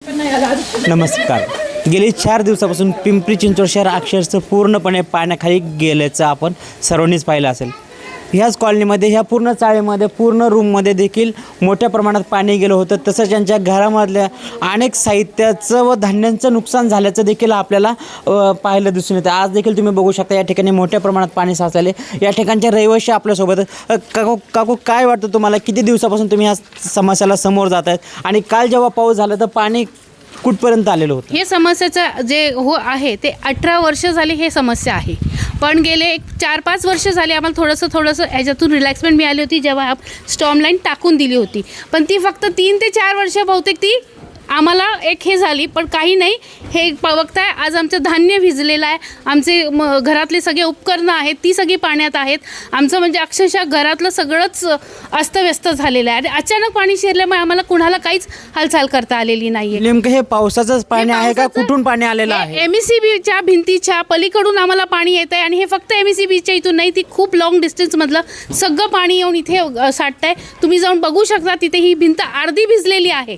नमस्कार. गेली 4 दिवसापासून पिंपरी चिंचवड शहर अक्षरशः पूर्णपणे पाण्याखाली गेल्याचं आपण सर्वांनीच पाहिलं असेल. ह्याच कॉलनीमध्ये, ह्या पूर्ण चाळीमध्ये, पूर्ण रूममध्ये देखील मोठ्या प्रमाणात पाणी गेलं होतं. तसंच त्यांच्या घरामधल्या अनेक साहित्याचं व धान्यांचं नुकसान झाल्याचं देखील आपल्याला पाहायला दिसून येतं. आज देखील तुम्ही बघू शकता या ठिकाणी मोठ्या प्रमाणात पाणी साचलेले. या ठिकाणचे रहिवासी आपल्यासोबत. काकू काय वाटतं तुम्हाला, किती दिवसापासून तुम्ही ह्या समस्याला समोर जात आहेत आणि काल जेव्हा पाऊस झाला तर पाणी कुठपर्यंत आलेलं होतं? हे समस्याचं जे आहे ते 18 वर्ष झाली हे समस्या आहे. पण गेले 4-5 वर्ष झाले आम्हाला थोडंसं ह्याच्यातून रिलॅक्समेंट मिळाली होती जेव्हा स्टॉर्म लाईन टाकून दिली होती. पण ती फक्त 3 ते 4 वर्ष बहुतेक ती आम्हाला एक हे झाली. पण काही नाही, हे बघताय आज आमचं धान्य भिजलेलं आहे, आमचे घरातले सगळे उपकरणं आहेत ती सगळी पाण्यात आहेत. आमचं म्हणजे अक्षरशः घरातलं सगळंच अस्तव्यस्त झालेलं आहे. आणि अचानक पाणी शिरल्यामुळे आम्हाला कुणाला काहीच हालचाल करता आलेली नाही. नेमकं हे पावसाचंच पाणी आहे का, कुठून पाणी आलेलं आहे? MECBच्या भिंतीच्या पलीकडून आम्हाला पाणी येत आहे. आणि हे फक्त MECBच्या इथून नाही, ती खूप लॉंग डिस्टन्समधलं सगळं पाणी येऊन इथे साठतं आहे. तुम्ही जाऊन बघू शकता, तिथे ही भिंत अर्धी भिजलेली आहे,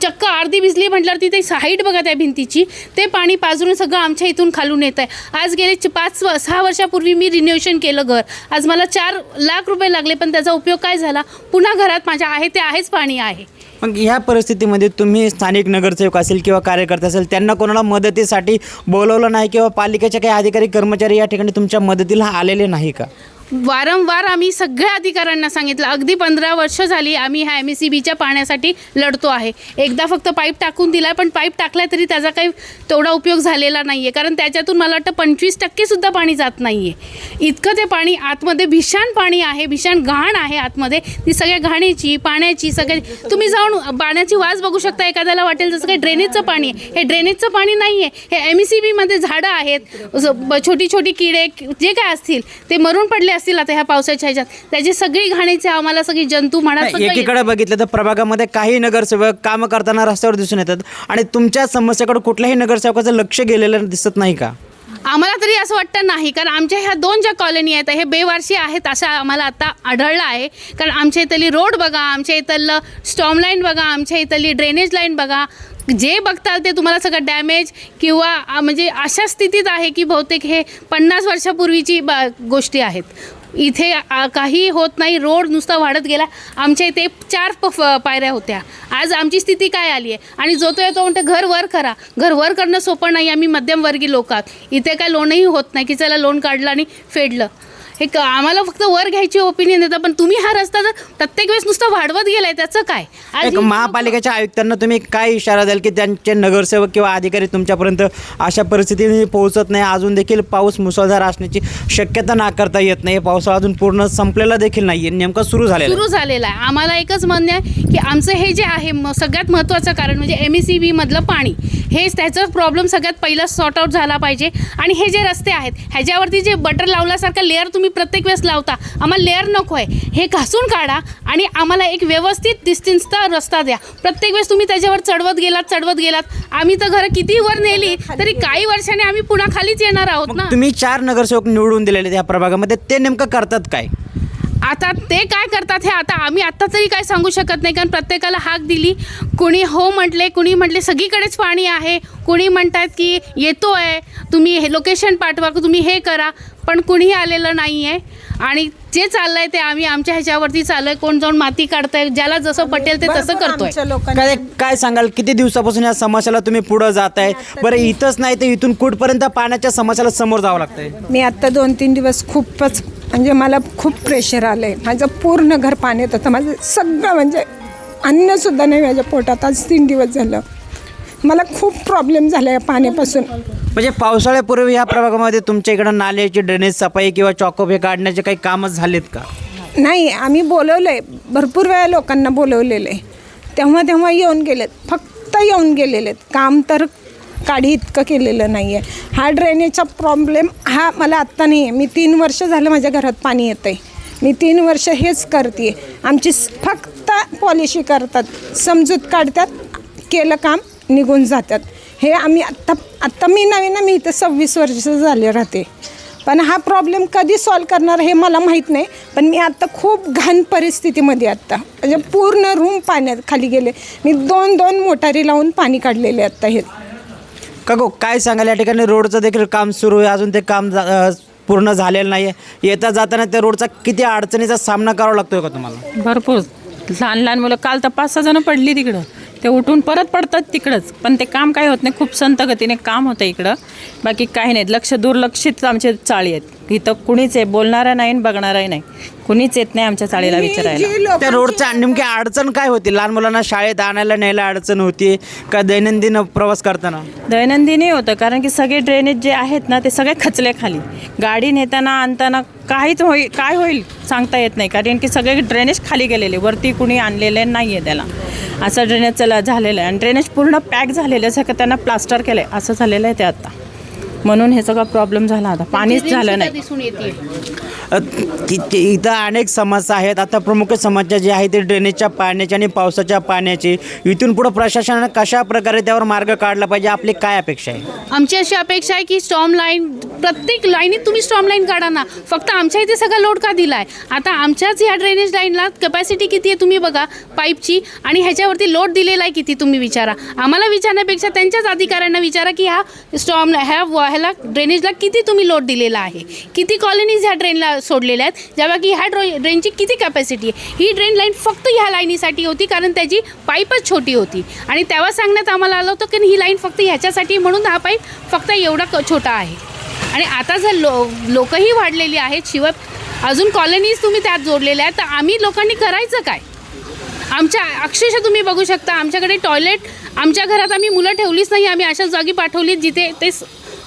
चक्क अर्धी भिजली म्हटल्यावर तिथे हाईट बघा त्या भिंतीची, ते पाणी पाजरून सगळं आमच्या इथून खालून येत आहे. आज गेले 5-6 वर्षापूर्वी मी रिनोव्हेशन केलं घर. आज मला 4 लाख रुपये लागले, पण त्याचा उपयोग काय झाला? पुन्हा घरात माझ्या आहे ते आहेच पाणी आहे. मग ह्या परिस्थितीमध्ये तुम्ही स्थानिक नगरसेवक असेल किंवा कार्यकर्ते असेल, त्यांना कोणाला मदतीसाठी बोलवलं नाही किंवा पालिकेचे काही अधिकारी कर्मचारी या ठिकाणी तुमच्या मदतीला आलेले नाही का? वारंवार आम्ही सगळ्या अधिकाऱ्यांना सांगितलं. अगदी 15 वर्ष झाली आम्ही ह्या MECBच्या पाण्यासाठी लढतो आहे. एकदा फक्त पाईप टाकून दिला, पण पाईप टाकला तरी त्याचा काही तेवढा उपयोग झालेला नाही आहे. कारण त्याच्यातून मला वाटतं 25%सुद्धा पाणी जात नाही आहे. इतकं ते पाणी आतमध्ये भीषण पाणी आहे, भीषण घाण आहे आतमध्ये. ती सगळ्या घाणीची, पाण्याची, सगळ्या तुम्ही जाऊन पाण्याची वास बघू शकता. एखाद्याला वाटेल जसं काही ड्रेनेजचं पाणी आहे. हे ड्रेनेजचं पाणी नाही आहे. हे MECBमध्ये झाडं आहेत, छोटी छोटी किडे जे काय असतील ते मरून पडले असतील आता ह्या पावसाच्या ह्याच्यात. त्याची सगळी घाणीचे आम्हाला सगळी जंतू म्हणा. एकीकडे बघितलं तर प्रभागामध्ये काही नगरसेवक काम करताना रस्त्यावर दिसून येतात आणि तुमच्या समस्याकडे कुठल्याही नगरसेवकाचं लक्ष गेलेलं दिसत नाही का? आम्हाला तरी असं वाटतं नाही. कारण आमच्या ह्या 2 ज्या कॉलनी आहेत हे बेवारशी आहेत असं आम्हाला आता आढळलं आहे. कारण आमच्या इथली रोड बघा, आमच्या इथलं स्टॉर्म लाईन बघा, आमच्या इथली ड्रेनेज लाईन बघा, जे बघताल ते तुम्हाला सगळं डॅमेज किंवा म्हणजे अशा स्थितीत आहे की बहुतेक हे 50 वर्षापूर्वीची गोष्टी आहेत. इथे काही होत नाही. रोड नुसता वाढत गेला. आमच्या इथे 4 पायऱ्या होत्या. आज आमची स्थिती काय आली आहे? आणि जो तो येतो म्हणतो घर वर करा. घर वर करणं सोपं नाही. आम्ही मध्यमवर्गीय लोक आहोत. इथे काय लोनही होत नाही की चला लोन काढलं आणि फेडलं. हे आम्हाला फक्त वर घ्यायची ओपिनियन देतं. पण तुम्ही हा रस्ता जर प्रत्येक वेळेस नुसता वाढवत गेलाय त्याचं काय? एक महापालिकेच्या आयुक्तांना तुम्ही काय इशारा द्याल की त्यांचे नगरसेवक किंवा अधिकारी तुमच्यापर्यंत अशा परिस्थितीने पोहोचत नाही? अजून देखील पाऊस मुसळधार असण्याची शक्यता नाकारता येत नाही. पावसाळा अजून पूर्ण संपलेला देखील नाही आहे, नेमका सुरू झालेला आहे. आम्हाला एकच म्हणणं आहे की आमचं हे जे आहे सगळ्यात महत्त्वाचं कारण म्हणजे MECBमधलं पाणी, हेच त्याचं प्रॉब्लेम सगळ्यात पहिला सॉर्ट आउट झाला पाहिजे. आणि हे जे रस्ते आहेत ह्याच्यावरती जे बटर लावल्यासारखं लेअर तुम्ही प्रत्येक वेळेस लावता, आम्हाला लेअर नको आहे. हे घासून काढा आणि आम्हाला एक व्यवस्थित डिस्टन्सचा रस्ता द्या. प्रत्येक वेळेस तुम्ही त्याच्यावर चढवत गेलात. आम्ही तर घरं किती वर नेली तरी काही वर्षांनी आम्ही पुन्हा खालीच येणार आहोत ना. तुम्ही 4 नगरसेवक निवडून दिलेले त्या प्रभागामध्ये, ते नेमकं करतात काय? आता ते काय करतात हे आता आम्ही आत्ता तरी काय सांगू शकत नाही. कारण प्रत्येकाला हाक दिली, कुणी हो म्हटले, कुणी म्हटले सगळीकडेच पाणी आहे, कुणी म्हणतात की येतो आहे, तुम्ही हे लोकेशन पाठवा, तुम्ही हे करा, पण कुणीही आलेलं नाही आहे. आणि जे चाललं आहे ते आम्ही आमच्या ह्याच्यावरती चालू आहे. कोण जाऊन माती काढतंय, ज्याला जसं पटेल ते तसं करतोय. काय सांगाल, किती दिवसापासून या समस्याला तुम्ही पुढं जात आहे? बरं, इथंच नाही तर इथून कुठपर्यंत पाण्याच्या समस्याला समोर जावं लागतंय? मी आत्ता 2-3 दिवस खूपच म्हणजे मला खूप प्रेशर आलं आहे. माझं पूर्ण घर पाण्यात होतं. माझं सगळं म्हणजे अन्नसुद्धा नाही माझ्या पोटात. आज 3 दिवस झालं. मला खूप प्रॉब्लेम झाला आहे पाण्यापासून. म्हणजे पावसाळ्यापूर्वी या प्रभागामध्ये तुमच्या इकडं नाल्याची ड्रेनेज सफाई किंवा चॉकअप हे काढण्याचे काही कामच झालेत का? नाही, आम्ही बोलवलं आहे, भरपूर वेळा लोकांना बोलवलेलं आहे. तेव्हा येऊन गेलेत, फक्त येऊन गेलेले आहेत. काम तर काढी इतकं केलेलं नाही आहे. हा ड्रेनेजचा प्रॉब्लेम हा मला आत्ता नाही आहे. मी 3 वर्ष झालं माझ्या घरात पाणी येतं आहे. मी 3 वर्ष हेच करते आहे. आमची फक्त पॉलिसी करतात, समजूत काढतात, केलं काम निघून जातात. हे आम्ही आत्ता मी नवीन, मी इथं 26 वर्ष झाले राहते. पण हा प्रॉब्लेम कधी सॉल्व करणार हे मला माहीत नाही. पण मी आत्ता खूप घाण परिस्थितीमध्ये आत्ता, म्हणजे पूर्ण रूम पाण्यात खाली गेले. मी 2 मोटारी लावून पाणी काढलेले आत्ता हे. काकू काय सांगाल, या ठिकाणी रोडचं देखील काम सुरू आहे, अजून ते काम पूर्ण झालेलं नाही आहे. येता जाताना त्या रोडचा किती अडचणीचा सामना करावा लागतोय का तुम्हाला? भरपूर लहान लहान मुलं, काल तर 5-6 जणं पडली तिकडं, ते उठून परत पडतात तिकडंच. पण ते काम काही होत नाही, खूप संत गतीने काम होतं इकडं, बाकी काही नाही. दुर्लक्षित आमचे चाळी आहेत इथं. कुणीच आहे, बोलणारा नाही आणि बघणाराही नाही, कुणीच येत नाही आमच्या चाळीला विचारायला. त्या रोडच्या नेमकी अडचण काय होती? लहान मुलांना शाळेत आणायला न्यायला अडचण होती का दैनंदिन प्रवास करताना? दैनंदिनही होतं, कारण की सगळे ड्रेनेज जे आहेत ना ते सगळे खचले खाली. गाडी नेताना आणताना काय होईल सांगता येत नाही, कारण की सगळे ड्रेनेज खाली गेलेले, वरती कुणी आणलेले नाही आहे त्याला. असं ड्रेनेज झालेलं आहे आणि ड्रेनेज पूर्ण पॅक झालेलं आहे, सगळं त्यांना प्लास्टर केलं आहे, असं झालेलं आहे ते आता. म्हणून हे सगळा प्रॉब्लेम झाला, आता पाणीच झालं नाही. दिसून येते. इथं अनेक समस्या आहेत. आता प्रमुख समस्या जी आहे ती ड्रेनेजच्या पाण्याची आणि पावसाच्या पाण्याची. इथून पुढं प्रशासनानं कशा प्रकारे त्यावर मार्ग काढला पाहिजे, आपली काय अपेक्षा आहे? आमची अशी अपेक्षा आहे की स्टॉर्म लाईन, प्रत्येक लाईनीत तुम्ही स्टॉर्म लाईन काढा ना. फक्त आमच्या इथे सगळा लोड का दिला आहे? आता आमच्याच ह्या ड्रेनेज लाईनला कपॅसिटी किती आहे तुम्ही बघा पाईपची, आणि ह्याच्यावरती लोड दिलेला आहे किती तुम्ही विचारा. आम्हाला विचारण्यापेक्षा त्यांच्याच अधिकाऱ्यांना विचारा की ह्याला ड्रेनेजला किती तुम्ही लोड दिलेला आहे, किती कॉलनीज ह्या ड्रेनला सोडलेल्या आहेत, जेव्हा की ह्या ड्रेनची किती कॅपॅसिटी आहे. ही ड्रेन लाईन फक्त ह्या लाईनीसाठी होती, कारण त्याची पाईपच छोटी होती, आणि तेव्हा सांगण्यात आम्हाला आलं होतं की ही लाईन फक्त ह्याच्यासाठी, म्हणून हा पाईप फक्त एवढा छोटा आहे. आणि आता जर लोकही वाढलेली आहेत, शिवाय अजून कॉलनीज तुम्ही त्यात जोडलेल्या आहेत, तर आम्ही लोकांनी करायचं काय? आमच्या अक्षरशः तुम्ही बघू शकता, आमच्याकडे टॉयलेट आमच्या घरात आम्ही मुलं ठेवलीच नाही, आम्ही अशा जागी पाठवलीत जिथे ते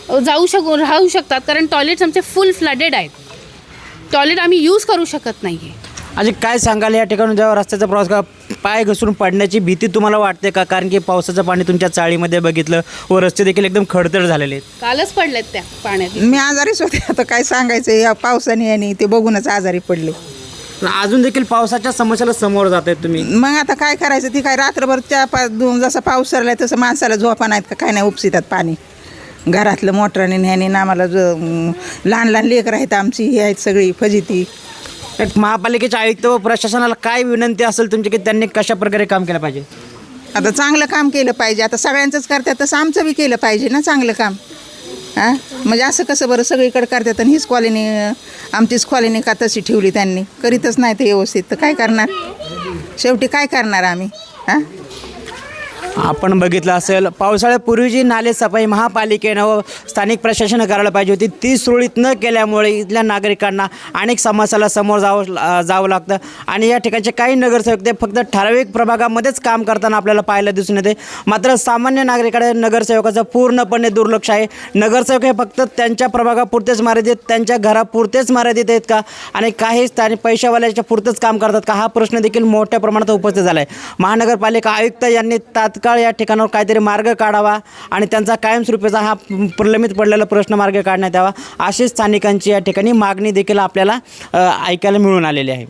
राहू शकतात, कारण टॉयलेट्स आमचे फुल फ्लडेड आहेत. टॉयलेट आम्ही यूज करू शकत नाही आहे. अजून काय सांगाल, या ठिकाणी जेव्हा रस्त्याचा प्रवास का पाय घसरून पडण्याची भीती तुम्हाला वाटते का? कारण की पावसाचं पाणी तुमच्या चाळीमध्ये बघितलं व रस्ते देखील एकदम खडतर झालेले आहेत. कालच पडलेत त्या पाण्यात. मी आजारीच होते, आता काय सांगायचं, या पावसाने आणि ते बघूनच आजारी पडले. अजून देखील पावसाच्या समस्याला समोर जात आहेत तुम्ही. मग आता काय करायचं, ती काय रात्रभर जसा पाऊस सरलाय तसं माणसाला झोपा नाहीत का, काय नाही, उपसितात पाणी घरातलं मोटराने ह्याने. आम्हाला लहान लहान लेकरं आहेत आमची, ही आहेत सगळी फजिती. एक महापालिकेच्या आयुक्त व प्रशासनाला काय विनंती असेल तुमची की त्यांनी कशा प्रकारे काम केलं पाहिजे? आता चांगलं काम केलं पाहिजे. आता सगळ्यांचंच करतात तसं आमचं बी केलं पाहिजे ना चांगलं काम. हां, म्हणजे असं कसं बरं सगळीकडे करतात आणि हीच कॉलनी, आमचीच कॉलनी का तशी ठेवली त्यांनी, करीतच नाही ते व्यवस्थित, तर काय करणार, शेवटी काय करणार आम्ही? हां, आपण बघितलं असेल, पावसाळ्यापूर्वी जी नाले सफाई महापालिकेनं व स्थानिक प्रशासनानं करायला पाहिजे होती ती सुरळीत न केल्यामुळे इथल्या नागरिकांना अनेक समस्याला समोर जावं लागतं. आणि या ठिकाणचे काही नगरसेवक ते फक्त ठराविक प्रभागामध्येच काम करताना आपल्याला पाहायला दिसून येते. मात्र सामान्य नागरिकांकडे नगरसेवकाचं पूर्णपणे दुर्लक्ष आहे. नगरसेवक हे फक्त त्यांच्या प्रभागापुरतेच मर्यादित, त्यांच्या घरापुरतेच मर्यादित आहेत का, आणि काही स्थानिक पैशावाल्याच्या पुरतंच काम करतात का, हा प्रश्न देखील मोठ्या प्रमाणात उपस्थित झाला आहे. महानगरपालिका आयुक्त यांनी तात्काळ या ठिकाणावर काहीतरी मार्ग काढावा आणि त्यांचा कायमस्वरूपीचा हा प्रलंबित पडलेला प्रश्न मार्ग काढण्यात यावा, अशी स्थानिकांची या ठिकाणी मागणी देखील आपल्याला ऐकायला मिळून आलेली आहे.